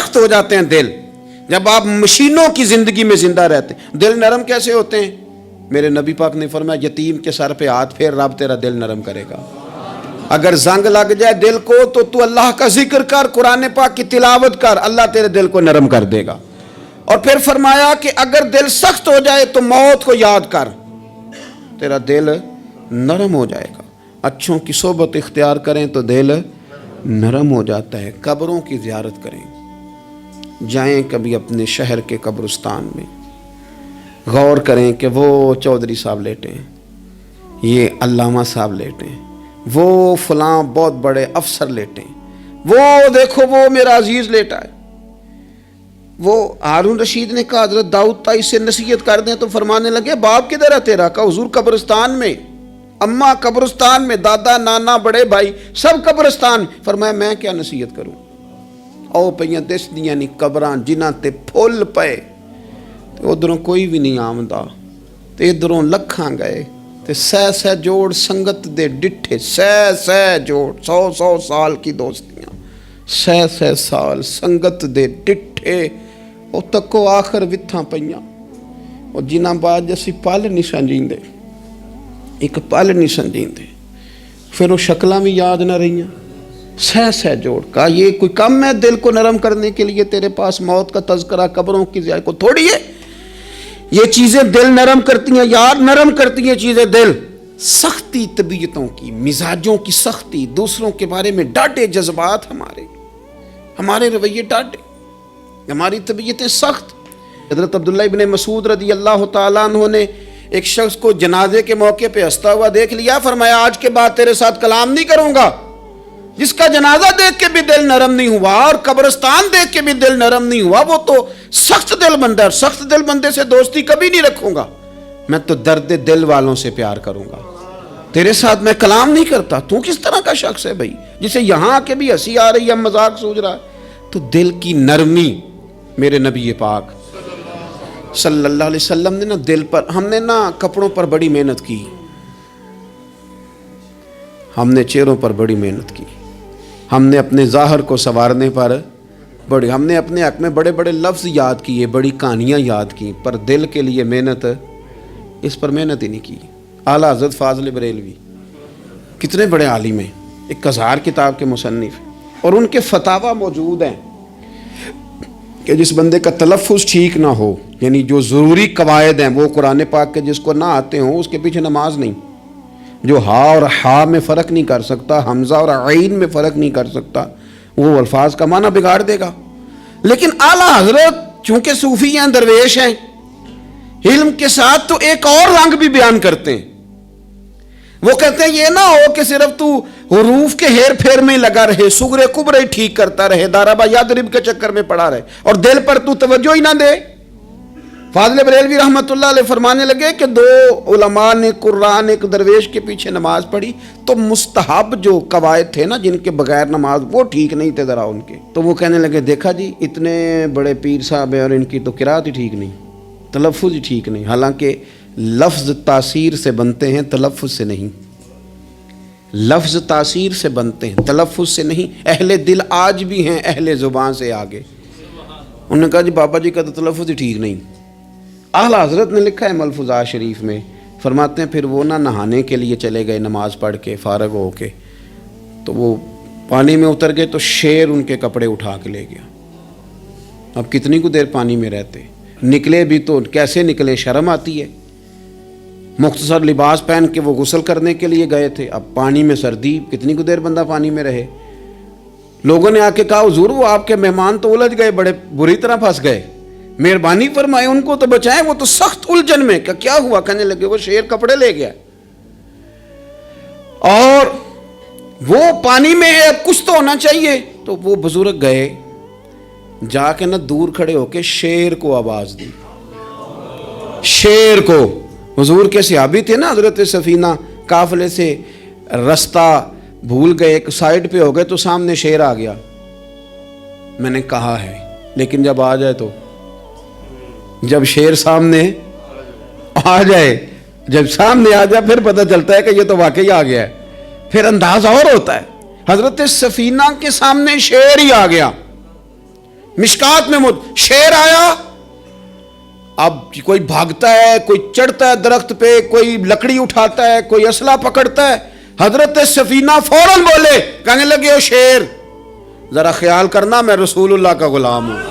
سخت ہو جاتے ہیں دل، جب آپ مشینوں کی زندگی میں زندہ رہتے ہیں، دل نرم کیسے ہوتے ہیں؟ میرے نبی پاک نے فرمایا یتیم کے سر پہ ہاتھ پھیر، رب تیرا دل نرم کرے گا۔ اگر زنگ لگ جائے دل کو تو اللہ کا ذکر کر، قرآن پاک کی تلاوت کر، اللہ تیرے دل کو نرم کر دے گا۔ اور پھر فرمایا کہ اگر دل سخت ہو جائے تو موت کو یاد کر، تیرا دل نرم ہو جائے گا۔ اچھوں کی صحبت اختیار کریں تو دل نرم ہو جاتا ہے۔ قبروں کی زیارت کریں، جائیں کبھی اپنے شہر کے قبرستان میں، غور کریں کہ وہ چودھری صاحب لیٹے ہیں، یہ علامہ صاحب لیٹے ہیں، وہ فلاں بہت بڑے افسر لیٹے ہیں، وہ دیکھو وہ میرا عزیز لیٹا ہے۔ وہ ہارون رشید نے کہا حضرت داؤد تائی سے نصیحت کر دیں، تو فرمانے لگے باپ کدھر ہے تیرا؟ کہا حضور قبرستان میں، اماں قبرستان میں، دادا نانا بڑے بھائی سب قبرستان۔ فرمایا میں کیا نصیحت کروں؟ او پئیاں دس دیاں نہیں قبراں جنہاں تے پھول پے، ادھروں کوئی بھی نہیں آمدا، تے ادھروں لکھاں گئے، تے سہ جوڑ سنگت دے ڈٹھے، سہ جوڑ 100 سال کی دوستیاں، سہ سال سنگت دے ڈٹھے، او تکو آخر وتھاں پئیاں، او جنہاں بعد جسی پل نہیں سمجھیندے، ایک پل نہیں سمجھیندے، پھر وہ شکلاں بھی یاد نہ رہیاں، سہ جوڑ۔ کہا یہ کوئی کم ہے دل کو نرم کرنے کے لیے تیرے پاس موت کا تذکرہ، قبروں کی زیارت کو تھوڑی ہے؟ یہ چیزیں دل نرم کرتی ہیں، یاد نرم کرتی ہیں چیزیں دل۔ سختی طبیعتوں کی، مزاجوں کی سختی، دوسروں کے بارے میں ڈاٹے جذبات، ہمارے رویے ڈاٹے، ہماری طبیعتیں سخت۔ حضرت عبداللہ ابن مسعود رضی اللہ تعالیٰ عنہ نے ایک شخص کو جنازے کے موقع پہ ہنستا ہوا دیکھ لیا، فرمایا آج کے بعد تیرے ساتھ کلام نہیں کروں گا۔ جس کا جنازہ دیکھ کے بھی دل نرم نہیں ہوا اور قبرستان دیکھ کے بھی دل نرم نہیں ہوا، وہ تو سخت دل بندہ ہے، اور سخت دل بندے سے دوستی کبھی نہیں رکھوں گا۔ میں تو درد دل والوں سے پیار کروں گا، تیرے ساتھ میں کلام نہیں کرتا۔ تو کس طرح کا شخص ہے بھائی جسے یہاں آ کے بھی ہنسی آ رہی ہے، مذاق سوچ رہا ہے؟ تو دل کی نرمی، میرے نبی پاک صلی اللہ علیہ وسلم نے نا دل پر، ہم نے نا کپڑوں پر بڑی محنت کی، ہم نے چہروں پر بڑی محنت کی، ہم نے اپنے ظاہر کو سنوارنے پر بڑی، ہم نے اپنے حق میں بڑے بڑے لفظ یاد کیے، بڑی کہانیاں یاد کی، پر دل کے لیے محنت، اس پر محنت ہی نہیں کی۔ اعلیٰ حضرت فاضل بریلوی کتنے بڑے عالم ہیں، 1000 کتاب کے مصنف، اور ان کے فتاوی موجود ہیں کہ جس بندے کا تلفظ ٹھیک نہ ہو، یعنی جو ضروری قواعد ہیں وہ قرآن پاک کے جس کو نہ آتے ہوں، اس کے پیچھے نماز نہیں۔ جو ہا اور ہا میں فرق نہیں کر سکتا، حمزہ اور عین میں فرق نہیں کر سکتا، وہ الفاظ کا معنی بگاڑ دے گا۔ لیکن اعلیٰ حضرت چونکہ صوفی ہیں، درویش ہیں، علم کے ساتھ تو ایک اور رنگ بھی بیان کرتے ہیں۔ وہ کہتے ہیں یہ نہ ہو کہ صرف تو حروف کے ہیر پھیر میں لگا رہے، صغرے کبرے ٹھیک کرتا رہے، دارابا یادرب کے چکر میں پڑا رہے، اور دل پر تو توجہ ہی نہ دے۔ فاضل بریلوی رحمۃ اللہ علیہ فرمانے لگے کہ 2 علماء نے قرآن ایک درویش کے پیچھے نماز پڑھی، تو مستحب جو قواعد تھے نا جن کے بغیر نماز، وہ ٹھیک نہیں تھے ذرا ان کے، تو وہ کہنے لگے دیکھا جی اتنے بڑے پیر صاحب ہیں اور ان کی تو قرات ہی ٹھیک نہیں، تلفظ ہی ٹھیک نہیں۔ حالانکہ لفظ تاثیر سے بنتے ہیں، تلفظ سے نہیں۔ لفظ تاثیر سے بنتے ہیں، تلفظ سے نہیں۔ اہل دل آج بھی ہیں اہل زبان سے آگے۔ انہوں نے کہا جی بابا جی کا تو تلفظ ہی ٹھیک نہیں۔ اعلیٰ حضرت نے لکھا ہے ملفوظات شریف میں، فرماتے ہیں پھر وہ نہ نہانے کے لیے چلے گئے نماز پڑھ کے فارغ ہو کے، تو وہ پانی میں اتر گئے تو شیر ان کے کپڑے اٹھا کے لے گیا۔ اب کتنی کو دیر پانی میں رہتے، نکلے بھی تو کیسے نکلے، شرم آتی ہے۔ مختصر لباس پہن کے وہ غسل کرنے کے لیے گئے تھے، اب پانی میں سردی، کتنی کو دیر بندہ پانی میں رہے۔ لوگوں نے آ کے کہا حضور وہ آپ کے مہمان تو الجھ گئے، بڑے بری طرح پھنس گئے، مہربانی فرمائے ان کو تو بچائیں، وہ تو سخت الجھن میں۔ کیا ہوا؟ کہنے لگے وہ شیر کپڑے لے گیا اور وہ پانی میں ہے، اب کچھ تو ہونا چاہیے۔ تو وہ بزرگ گئے، جا کے نا دور کھڑے ہو کے شیر کو آواز دی، شیر کو۔ حضور کے صحابی تھے نا حضرت سفینہ، قافلے سے رستہ بھول گئے، ایک سائیڈ پہ ہو گئے تو سامنے شیر آ گیا۔ میں نے کہا ہے لیکن جب آ جائے تو، جب شیر سامنے آ جائے، جب سامنے آ جائے پھر پتہ چلتا ہے کہ یہ تو واقعی آ گیا ہے، پھر انداز اور ہوتا ہے۔ حضرت سفینہ کے سامنے شیر ہی آ گیا، مشکات میں شیر آیا، اب کوئی بھاگتا ہے، کوئی چڑھتا ہے درخت پہ، کوئی لکڑی اٹھاتا ہے، کوئی اسلحہ پکڑتا ہے. حضرت سفینہ فوراً بولے، کہنے لگے او شیر ذرا خیال کرنا میں رسول اللہ کا غلام ہوں.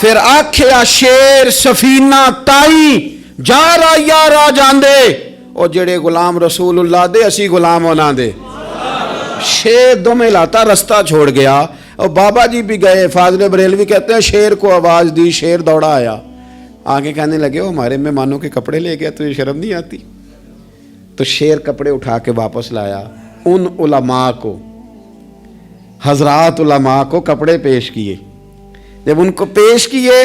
پھر آکھیا شیر سفینہ تائی جا رہا یا راہ جاندے، او جڑے غلام رسول اللہ دے اسی غلام ہونا دے. شیر دمیں لاتا رستہ چھوڑ گیا. اور بابا جی بھی گئے، فاضل بریلوی کہتے ہیں شیر کو آواز دی، شیر دوڑا آیا، آگے کہنے لگے وہ ہمارے مہمانوں کے کپڑے لے گیا، تجھے شرم نہیں آتی؟ تو شیر کپڑے اٹھا کے واپس لایا. ان علماء کو، حضرات علماء کو کپڑے پیش کیے. جب ان کو پیش کیے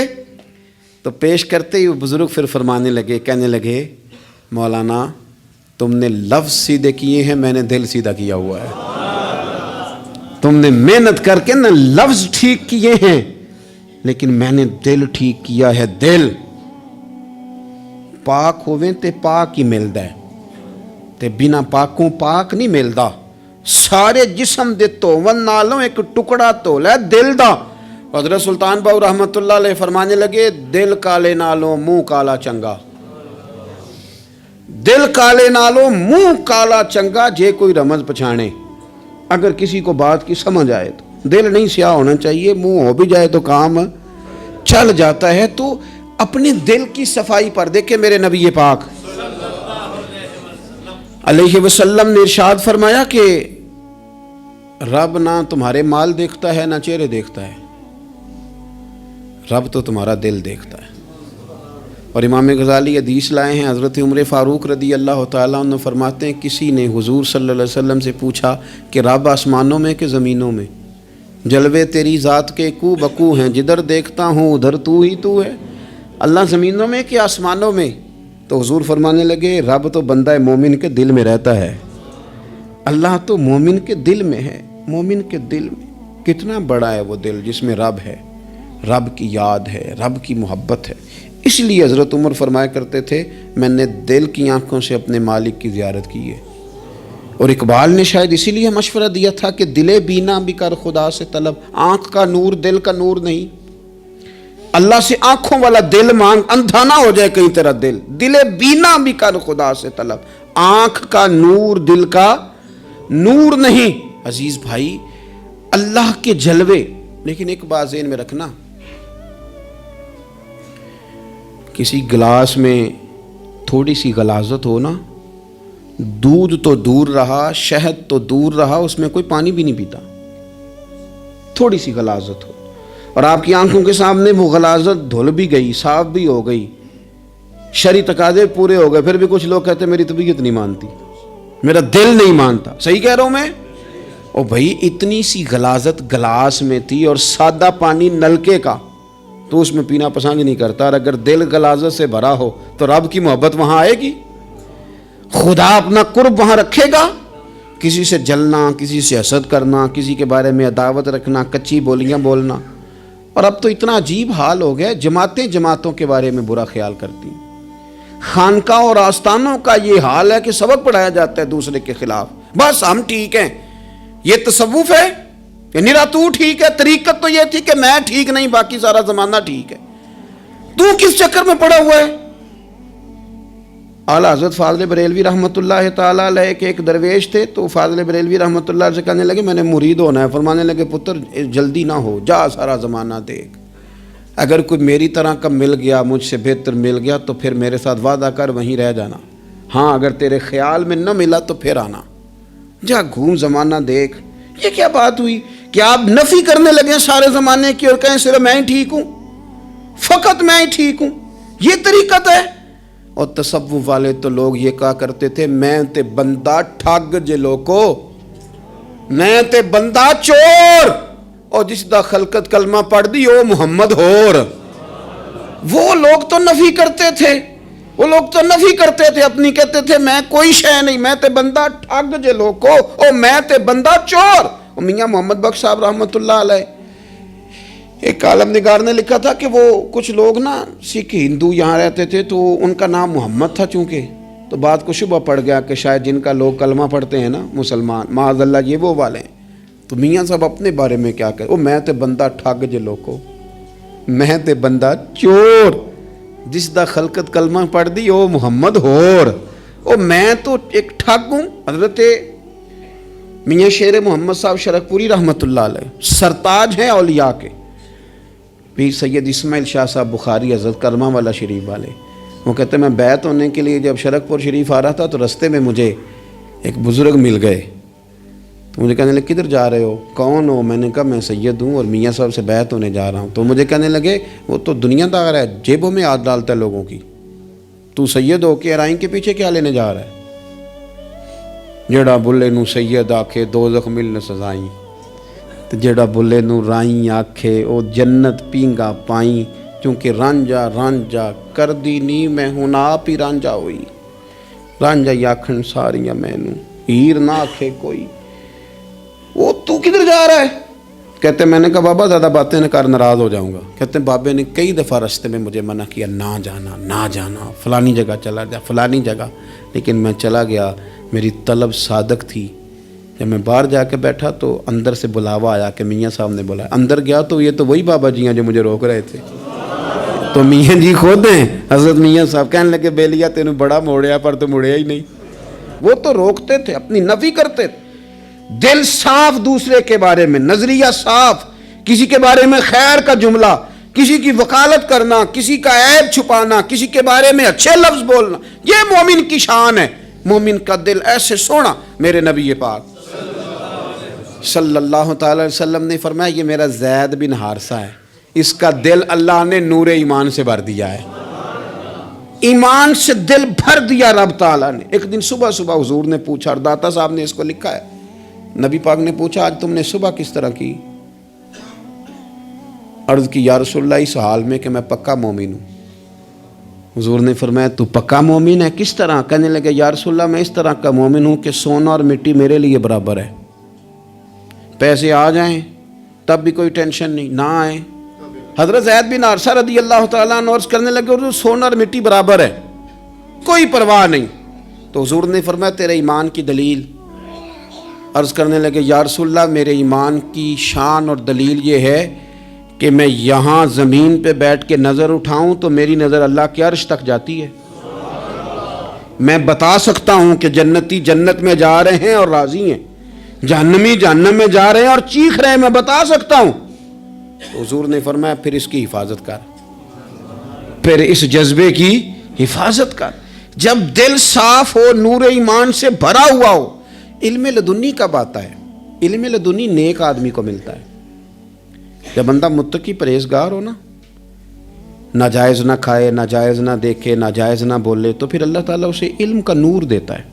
تو پیش کرتے ہی بزرگ پھر فرمانے لگے، کہنے لگے مولانا تم نے لفظ سیدھے کیے ہیں، میں نے دل سیدھا کیا ہوا ہے. تم نے محنت کر کے نہ لفظ ٹھیک کیے ہیں، لیکن میں نے دل ٹھیک کیا ہے. دل پاک ہوئے تے پاک ہی ملدا ہے، تے بنا پاکوں پاک نہیں ملدا. سارے جسم دے توون نالوں ایک ٹکڑا تولا ہے دل دا. حضرت سلطان باؤ رحمت اللہ علیہ فرمانے لگے دل کالے نالوں منہ کالا چنگا. دل کالے نالوں منہ کالا چنگا، جے کوئی رمز پچھانے. اگر کسی کو بات کی سمجھ آئے تو دل نہیں سیاہ ہونا چاہیے، منہ ہو بھی جائے تو کام چل جاتا ہے. تو اپنے دل کی صفائی پر دیکھیں میرے نبی پاک علیہ وسلم نے ارشاد فرمایا کہ رب نہ تمہارے مال دیکھتا ہے نہ چہرے دیکھتا ہے، رب تو تمہارا دل دیکھتا ہے. اور امام غزالی حدیث لائے ہیں، حضرت عمر فاروق رضی اللہ تعالیٰ عنہ فرماتے ہیں کسی نے حضور صلی اللہ علیہ وسلم سے پوچھا کہ رب آسمانوں میں کہ زمینوں میں؟ جلوے تیری ذات کے کو بکو ہیں، جدھر دیکھتا ہوں ادھر تو ہی تو ہے. اللہ زمینوں میں کہ آسمانوں میں؟ تو حضور فرمانے لگے رب تو بندہ مومن کے دل میں رہتا ہے، اللہ تو مومن کے دل میں ہے. مومن کے دل میں کتنا بڑا ہے وہ دل جس میں رب ہے، رب کی یاد ہے، رب کی محبت ہے. اس لیے حضرت عمر فرمایا کرتے تھے میں نے دل کی آنکھوں سے اپنے مالک کی زیارت کی ہے. اور اقبال نے شاید اسی لیے مشورہ دیا تھا کہ دل بینا بھی کر خدا سے طلب. آنکھ کا نور دل کا نور نہیں، اللہ سے آنکھوں والا دل مانگ، اندھا نہ ہو جائے کہیں تیرا دل. دل بینا بھی کر خدا سے طلب، آنکھ کا نور دل کا نور نہیں. عزیز بھائی اللہ کے جلوے. لیکن ایک بات ذہن میں رکھنا، کسی گلاس میں تھوڑی سی غلاظت ہو نا، دودھ تو دور رہا، شہد تو دور رہا، اس میں کوئی پانی بھی نہیں پیتا. تھوڑی سی غلاظت ہو اور آپ کی آنکھوں کے سامنے وہ غلاظت دھل بھی گئی، صاف بھی ہو گئی، شرعی تقاضے پورے ہو گئے، پھر بھی کچھ لوگ کہتے ہیں میری طبیعت نہیں مانتی، میرا دل نہیں مانتا. صحیح کہہ رہا ہوں میں؟ او بھائی اتنی سی غلاظت گلاس میں تھی اور سادہ پانی نلکے کا، تو اس میں پینا پسند نہیں کرتا. اور اگر دل غلاظت سے بھرا ہو تو رب کی محبت وہاں آئے گی، خدا اپنا قرب وہاں رکھے گا. کسی سے جلنا، کسی سے حسد کرنا، کسی کے بارے میں عداوت رکھنا، کچی بولیاں بولنا. اور اب تو اتنا عجیب حال ہو گیا، جماعتیں جماعتوں کے بارے میں برا خیال کرتی ہیں. خانقاہ اور آستانوں کا یہ حال ہے کہ سبق پڑھایا جاتا ہے دوسرے کے خلاف، بس ہم ٹھیک ہیں. یہ تصوف ہے کہ نرا تو ٹھیک ہے؟ طریقت تو یہ تھی کہ میں ٹھیک نہیں، باقی سارا زمانہ ٹھیک ہے. تو کس چکر میں پڑا ہوا ہے؟ اعلیٰ حضرت فاضل بریلوی رحمۃ اللہ تعالیٰ علیہ کے ایک درویش تھے، تو فاضل بریلوی رحمۃ اللہ علیہ سے کہنے لگے میں نے مرید ہونا ہے. فرمانے لگے پتر جلدی نہ ہو، جا سارا زمانہ دیکھ، اگر کوئی میری طرح کا مل گیا، مجھ سے بہتر مل گیا تو پھر میرے ساتھ وعدہ کر وہیں رہ جانا. ہاں اگر تیرے خیال میں نہ ملا تو پھر آنا. جا گھوم زمانہ دیکھ. یہ کیا بات ہوئی کہ آپ نفی کرنے لگے سارے زمانے کی اور کہیں صرف میں ہی ٹھیک ہوں، فقط میں ہی ٹھیک ہوں؟ یہ طریقت ہے؟ اور تصوف والے تو لوگ یہ کہا کرتے تھے میں تے بندہ ٹھگ جے لوکو، میں تے بندہ چور، اور جس دا خلقت کلمہ پڑھ دی او محمد ہور. وہ لوگ تو نفی کرتے تھے، وہ لوگ تو نفی کرتے تھے اپنی، کہتے تھے میں کوئی شے نہیں، میں تے بندہ ٹھگ جے لوکو، او میں تے بندہ چور. میاں محمد بخش صاحب رحمۃ اللہ علیہ، ایک عالم نگار نے لکھا تھا کہ وہ کچھ لوگ نا سکھ ہندو یہاں رہتے تھے تو ان کا نام محمد تھا چونکہ، تو بات کو شبہ پڑ گیا کہ شاید جن کا لوگ کلمہ پڑھتے ہیں نا مسلمان، معاذ اللہ یہ وہ والے ہیں. تو میاں صاحب اپنے بارے میں کیا کہے, میں تے بندہ ٹھگ جے لوکو, میں تے بندہ چور, جس دا خلقت کلمہ پڑھ دی او محمد ہور, میں تو ایک ٹھگ ہوں. حضرت میاں شیر محمد صاحب شرک پوری رحمت اللہ علیہ سرتاج ہیں اولیاء کے, پیر سید اسماعیل شاہ صاحب بخاری حضرت کرما والا شریف والے, وہ کہتے ہیں میں بیعت ہونے کے لیے جب شرک پور شریف آ رہا تھا تو رستے میں مجھے ایک بزرگ مل گئے, تو مجھے کہنے لگے کدھر جا رہے ہو, کون ہو؟ میں نے کہا میں سید ہوں اور میاں صاحب سے بیعت ہونے جا رہا ہوں. تو مجھے کہنے لگے وہ تو دنیا دار ہے, جیبوں میں ہاتھ ڈالتا ہے لوگوں کی, تو سید ہو کے ارائیں کے پیچھے کیا لینے جا رہا ہے؟ جڑا بلے نو سید آکھے دوزخ ملن سزائیں, تو جڑا بلے نو رائیں آکھے او جنت پینگا پائیں, چونکہ رانجا رانجا کر دی نی میں ہوں آپ ہی رانجا ہوئی, رانجا یاکھن ساریاں میں نو ہیر نہ آکھے کوئی. وہ تو کدھر جا رہا ہے؟ کہتے میں نے کہا بابا زیادہ باتیں نہ کر, ناراض ہو جاؤں گا. کہتے ہیں بابے نے کئی دفعہ رستے میں مجھے منع کیا, نہ جانا نہ جانا, فلانی جگہ چلا جا فلانی جگہ, لیکن میں چلا گیا. میری طلب صادق تھی. جب میں باہر جا کے بیٹھا تو اندر سے بلاوا آیا کہ میاں صاحب نے بولا. اندر گیا تو یہ تو وہی بابا جی ہیں جو مجھے روک رہے تھے, تو میاں جی خود ہیں حضرت میاں صاحب. کہنے لگے بیلیا تینوں بڑا موڑیا پر تو مڑیا ہی نہیں. وہ تو روکتے تھے, اپنی نفی کرتے تھے. دل صاف دوسرے کے بارے میں, نظریہ صاف, کسی کے بارے میں خیر کا جملہ, کسی کی وکالت کرنا, کسی کا عیب چھپانا, کسی کے بارے میں اچھے لفظ بولنا, یہ مومن کی شان ہے. مومن کا دل ایسے سونا. میرے نبی پاک صلی اللہ تعالی علیہ وسلم نے فرمایا یہ میرا زید بن حارثہ ہے, اس کا دل اللہ نے نور ایمان سے بھر دیا ہے, ایمان سے دل بھر دیا رب تعالیٰ نے. ایک دن صبح صبح حضور نے پوچھا, اور داتا صاحب نے اس کو لکھا ہے, نبی پاک نے پوچھا آج تم نے صبح کس طرح کی؟ عرض کی یا رسول اللہ اس حال میں کہ میں پکا مومن ہوں. حضور نے فرمایا تو پکا مومن ہے, کس طرح؟ کہنے لگے یا رسول اللہ میں اس طرح کا مومن ہوں کہ سونا اور مٹی میرے لیے برابر ہے, پیسے آ جائیں تب بھی کوئی ٹینشن نہیں, نہ آئیں. حضرت زید بن حارثہ رضی اللہ تعالیٰ عنہ عرض کرنے لگے اور سونا اور مٹی برابر ہے, کوئی پرواہ نہیں. تو حضور نے فرمایا تیرے ایمان کی دلیل؟ عرض کرنے لگے یا رسول اللہ میرے ایمان کی شان اور دلیل یہ ہے کہ میں یہاں زمین پہ بیٹھ کے نظر اٹھاؤں تو میری نظر اللہ کے عرش تک جاتی ہے. میں بتا سکتا ہوں کہ جنتی جنت میں جا رہے ہیں اور راضی ہیں, جہنمی جہنم میں جا رہے ہیں اور چیخ رہے ہیں, میں بتا سکتا ہوں. تو حضور نے فرمایا پھر اس کی حفاظت کر, پھر اس جذبے کی حفاظت کر. جب دل صاف ہو, نور ایمان سے بھرا ہوا ہو, علم لدنی کب آتا ہے؟ علم لدنی نیک آدمی کو ملتا ہے. جب بندہ متقی پرہیزگار ہو نا, ناجائز نہ کھائے, ناجائز نہ دیکھے, ناجائز نہ بولے, تو پھر اللہ تعالیٰ اسے علم کا نور دیتا ہے.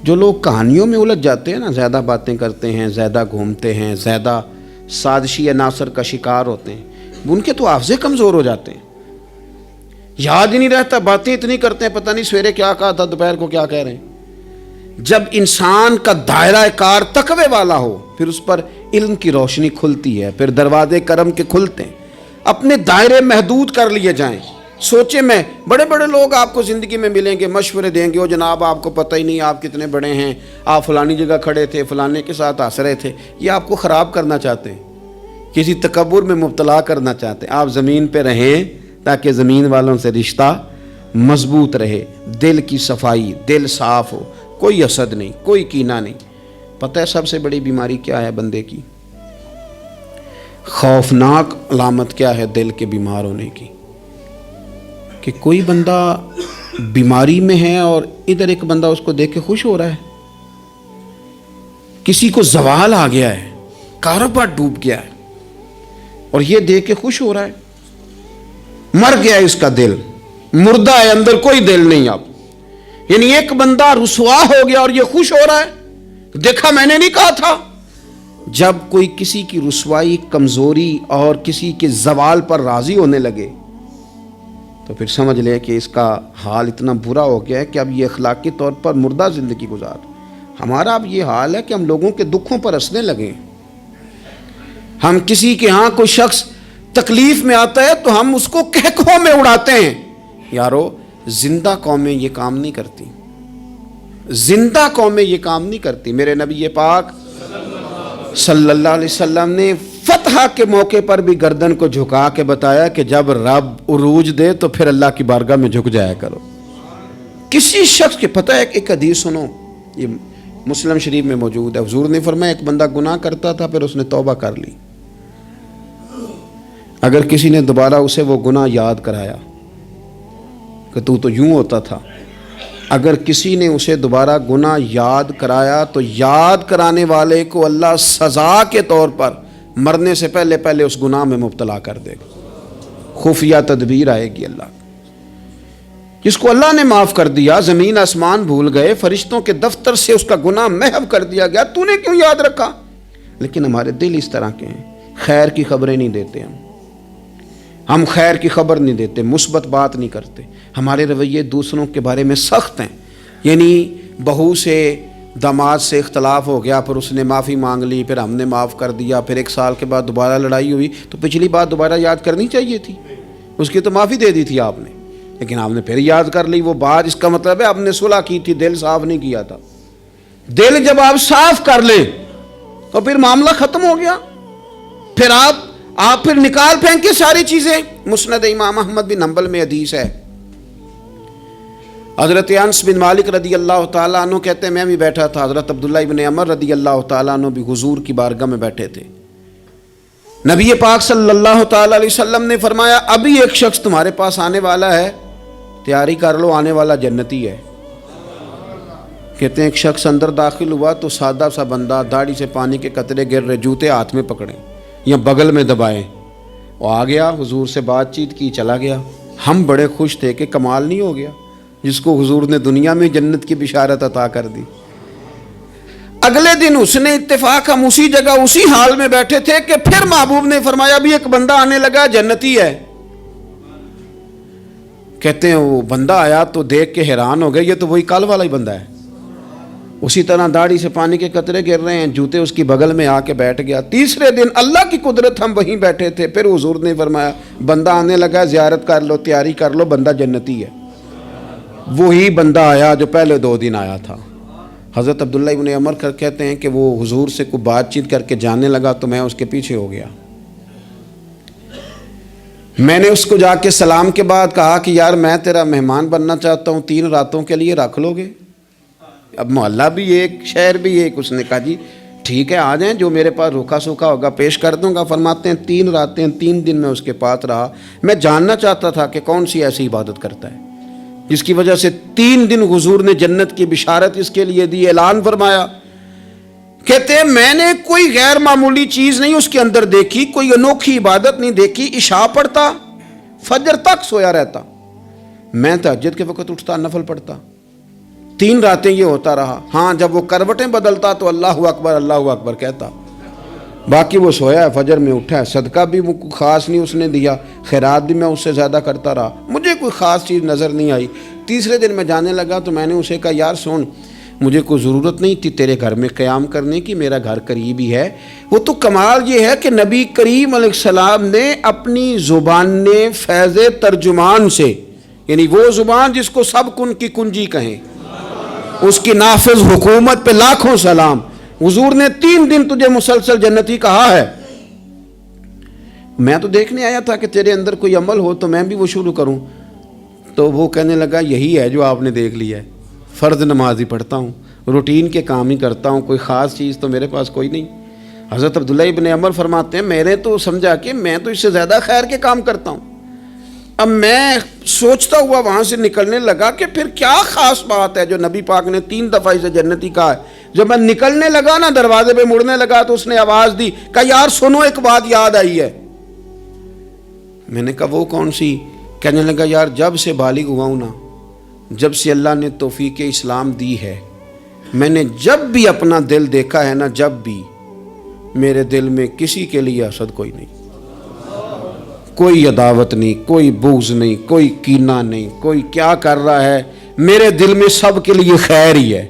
جو لوگ کہانیوں میں الجھ جاتے ہیں نا, زیادہ باتیں کرتے ہیں, زیادہ گھومتے ہیں, زیادہ سازشی عناصر کا شکار ہوتے ہیں, ان کے تو حافظے کمزور ہو جاتے ہیں, یاد ہی نہیں رہتا, باتیں اتنی کرتے ہیں پتہ نہیں سویرے کیا کہا تھا, دوپہر کو کیا کہہ رہے ہیں. جب انسان کا دائرہ کار تقوی والا ہو پھر اس پر علم کی روشنی کھلتی ہے, پھر دروازے کرم کے کھلتے ہیں. اپنے دائرے محدود کر لیے جائیں. سوچیں, میں بڑے بڑے لوگ آپ کو زندگی میں ملیں گے, مشورے دیں گے, وہ جناب آپ کو پتہ ہی نہیں آپ کتنے بڑے ہیں, آپ فلانی جگہ کھڑے تھے, فلانے کے ساتھ ہنس رہے تھے. یہ آپ کو خراب کرنا چاہتے ہیں, کسی تکبر میں مبتلا کرنا چاہتے ہیں. آپ زمین پہ رہیں تاکہ زمین والوں سے رشتہ مضبوط رہے, دل کی صفائی, دل صاف ہو, کوئی حسد نہیں, کوئی کینہ نہیں. پتہ ہے سب سے بڑی بیماری کیا ہے بندے کی؟ خوفناک علامت کیا ہے دل کے بیمار ہونے کی؟ کہ کوئی بندہ بیماری میں ہے اور ادھر ایک بندہ اس کو دیکھ کے خوش ہو رہا ہے. کسی کو زوال آ گیا ہے, کاروبار ڈوب گیا ہے, اور یہ دیکھ کے خوش ہو رہا ہے. مر گیا ہے اس کا دل, مردہ ہے, اندر کوئی دل نہیں. آپ یعنی ایک بندہ رسوا ہو گیا اور یہ خوش ہو رہا ہے, دیکھا میں نے نہیں کہا تھا. جب کوئی کسی کی رسوائی, کمزوری اور کسی کے زوال پر راضی ہونے لگے تو پھر سمجھ لے کہ اس کا حال اتنا برا ہو گیا ہے کہ اب یہ اخلاقی طور پر مردہ زندگی گزار. ہمارا اب یہ حال ہے کہ ہم لوگوں کے دکھوں پر ہنسنے لگے. ہم کسی کے ہاں کوئی شخص تکلیف میں آتا ہے تو ہم اس کو کہکوں میں اڑاتے ہیں. یارو, زندہ قومیں یہ کام نہیں کرتی, زندہ قومیں یہ کام نہیں کرتی. میرے نبی پاک صلی اللہ علیہ وسلم نے فتح کے موقع پر بھی گردن کو جھکا کے بتایا کہ جب رب عروج دے تو پھر اللہ کی بارگاہ میں جھک جایا کرو. کسی شخص کے پتہ ہے ایک حدیث سنو، یہ مسلم شریف میں موجود ہے. حضور نے فرمایا ایک بندہ گناہ کرتا تھا، پھر اس نے توبہ کر لی. اگر کسی نے دوبارہ اسے وہ گناہ یاد کرایا کہ تو یوں ہوتا تھا، اگر کسی نے اسے دوبارہ گناہ یاد کرایا تو یاد کرانے والے کو اللہ سزا کے طور پر مرنے سے پہلے پہلے اس گناہ میں مبتلا کر دے گا. خفیہ تدبیر آئے گی اللہ. جس کو اللہ نے معاف کر دیا، زمین آسمان بھول گئے، فرشتوں کے دفتر سے اس کا گناہ محو کر دیا گیا، تو نے کیوں یاد رکھا؟ لیکن ہمارے دل اس طرح کے ہیں، خیر کی خبریں نہیں دیتے. ہم خیر کی خبر نہیں دیتے، مثبت بات نہیں کرتے. ہمارے رویے دوسروں کے بارے میں سخت ہیں. یعنی بہو سے داماد سے اختلاف ہو گیا، پھر اس نے معافی مانگ لی، پھر ہم نے معاف کر دیا، پھر 1 سال کے بعد دوبارہ لڑائی ہوئی تو پچھلی بات دوبارہ یاد کرنی چاہیے تھی. اس کی تو معافی دے دی تھی آپ نے، لیکن آپ نے پھر یاد کر لی وہ بات. اس کا مطلب ہے آپ نے صلح کی تھی، دل صاف نہیں کیا تھا. دل جب آپ صاف کر لیں تو پھر معاملہ ختم ہو گیا. پھر آپ پھر نکال پھینکے ساری چیزیں. مسند امام احمد بن حنبل میں حدیث ہے، حضرت انس بن مالک رضی اللہ تعالیٰ عنہ کہتے ہیں میں بھی بیٹھا تھا، حضرت عبداللہ ابن عمر رضی اللہ تعالیٰ عنہ بھی حضور کی بارگاہ میں بیٹھے تھے. نبی پاک صلی اللہ تعالیٰ علیہ وسلم نے فرمایا ابھی ایک شخص تمہارے پاس آنے والا ہے، تیاری کر لو، آنے والا جنتی ہے. کہتے ہیں ایک شخص اندر داخل ہوا تو سادہ سا بندہ، داڑھی سے پانی کے قطرے گر رہے، جوتے ہاتھ میں پکڑے یا بغل میں دبائے، وہ آ گیا، حضور سے بات چیت کی، چلا گیا. ہم بڑے خوش تھے کہ کمال نہیں ہو گیا جس کو حضور نے دنیا میں جنت کی بشارت عطا کر دی. اگلے دن اس نے اتفاق، ہم اسی جگہ اسی حال میں بیٹھے تھے کہ پھر محبوب نے فرمایا بھی ایک بندہ آنے لگا، جنتی ہے. کہتے ہیں وہ بندہ آیا تو دیکھ کے حیران ہو گئے، یہ تو وہی کل والا ہی بندہ ہے. اسی طرح داڑھی سے پانی کے قطرے گر رہے ہیں، جوتے اس کی بغل میں آ کے بیٹھ گیا. تیسرے دن اللہ کی قدرت ہم وہیں بیٹھے تھے، پھر حضور نے فرمایا بندہ آنے لگا، زیارت کر لو، تیاری کر لو، بندہ جنتی ہے. وہی بندہ آیا جو پہلے 2 دن آیا تھا. حضرت عبداللہ ابن عمر کہتے ہیں کہ وہ حضور سے کوئی بات چیت کر کے جانے لگا تو میں اس کے پیچھے ہو گیا. میں نے اس کو جا کے سلام کے بعد کہا کہ یار میں تیرا مہمان بننا چاہتا ہوں، 3 راتوں کے لیے رکھ لو گے؟ اب محلہ بھی ایک، شہر بھی ایک. اس نے کہا جی ٹھیک ہے آ جائیں، جو میرے پاس روکھا سوکھا ہوگا پیش کر دوں گا. فرماتے ہیں 3 راتیں 3 دن میں اس کے پاس رہا. میں جاننا چاہتا تھا کہ کون سی ایسی عبادت کرتا ہے جس کی وجہ سے 3 دن حضور نے جنت کی بشارت اس کے لیے دی، اعلان فرمایا. کہتے ہیں میں نے کوئی غیر معمولی چیز نہیں اس کے اندر دیکھی، کوئی انوکھی عبادت نہیں دیکھی. عشاء پڑھتا، فجر تک سویا رہتا، میں تہجد کے وقت اٹھتا، نفل پڑھتا. 3 راتیں یہ ہوتا رہا. ہاں جب وہ کروٹیں بدلتا تو اللہ اکبر کہتا، باقی وہ سویا ہے، فجر میں اٹھا ہے. صدقہ بھی وہ خاص نہیں اس نے دیا، خیرات بھی میں اس سے زیادہ کرتا رہا، مجھے کوئی خاص چیز نظر نہیں آئی. تیسرے دن میں جانے لگا تو میں نے اسے کہا یار سن، مجھے کوئی ضرورت نہیں تھی تیرے گھر میں قیام کرنے کی، میرا گھر قریب ہی ہے. وہ تو کمال یہ ہے کہ نبی کریم علیہ السلام نے اپنی زبان فیض ترجمان سے، یعنی وہ زبان جس کو سب کن کی کنجی کہیں، اس کی نافذ حکومت پہ لاکھوں سلام. حضور نے 3 دن تجھے مسلسل جنتی کہا ہے. میں تو دیکھنے آیا تھا کہ تیرے اندر کوئی عمل ہو تو میں بھی وہ شروع کروں. تو وہ کہنے لگا یہی ہے جو آپ نے دیکھ لیا ہے، فرض نماز ہی پڑھتا ہوں، روٹین کے کام ہی کرتا ہوں، کوئی خاص چیز تو میرے پاس کوئی نہیں. حضرت عبداللہ ابن عمر فرماتے ہیں میں نے تو سمجھا کہ میں تو اس سے زیادہ خیر کے کام کرتا ہوں. اب میں سوچتا ہوا وہاں سے نکلنے لگا کہ پھر کیا خاص بات ہے جو نبی پاک نے 3 دفعہ اسے جنتی کہا ہے. جب میں نکلنے لگا نا، دروازے پہ مڑنے لگا تو اس نے آواز دی، کہا یار سنو ایک بات یاد آئی ہے. میں نے کہا وہ کون سی؟ کہنے لگا یار جب سے بالغ ہوا ہوں نا، جب سے اللہ نے توفیق اسلام دی ہے، میں نے جب بھی اپنا دل دیکھا ہے نا، جب بھی میرے دل میں کسی کے لیے حسد کوئی نہیں، کوئی عداوت نہیں، کوئی بغض نہیں، کوئی کینہ نہیں، کوئی کیا کر رہا ہے، میرے دل میں سب کے لیے خیر ہی ہے.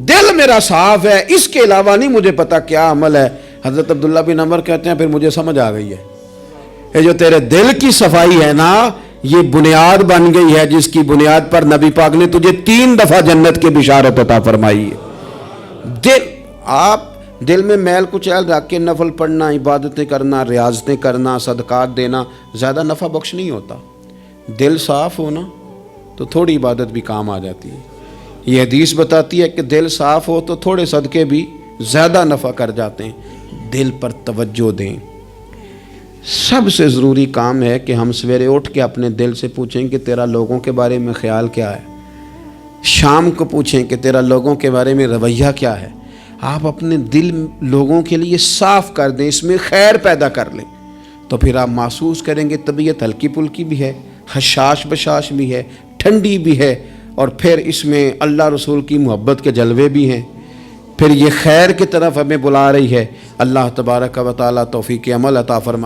دل میرا صاف ہے، اس کے علاوہ نہیں مجھے پتا کیا عمل ہے. حضرت عبداللہ بن عمر کہتے ہیں پھر مجھے سمجھ آ گئی ہے، یہ جو تیرے دل کی صفائی ہے نا، یہ بنیاد بن گئی ہے جس کی بنیاد پر نبی پاک نے تجھے 3 دفعہ جنت کی بشارت عطا فرمائی ہے. دل آپ دل میں میل کچیل رکھ کے نفل پڑھنا، عبادتیں کرنا، ریاضتیں کرنا، صدقات دینا زیادہ نفع بخش نہیں ہوتا۔ دل صاف ہونا تو تھوڑی عبادت بھی کام آ جاتی ہے۔ یہ حدیث بتاتی ہے کہ دل صاف ہو تو تھوڑے صدقے بھی زیادہ نفع کر جاتے ہیں۔ دل پر توجہ دیں۔ سب سے ضروری کام ہے کہ ہم سویرے اٹھ کے اپنے دل سے پوچھیں کہ تیرا لوگوں کے بارے میں خیال کیا ہے، شام کو پوچھیں کہ تیرا لوگوں کے بارے میں رویہ کیا ہے۔ آپ اپنے دل لوگوں کے لیے صاف کر دیں، اس میں خیر پیدا کر لیں، تو پھر آپ محسوس کریں گے طبیعت ہلکی پھلکی بھی ہے، حشاش بشاش بھی ہے، ٹھنڈی بھی ہے، اور پھر اس میں اللہ رسول کی محبت کے جلوے بھی ہیں۔ پھر یہ خیر کی طرف ہمیں بلا رہی ہے۔ اللہ تبارک و تعالیٰ توفیق عمل عطا فرمائے۔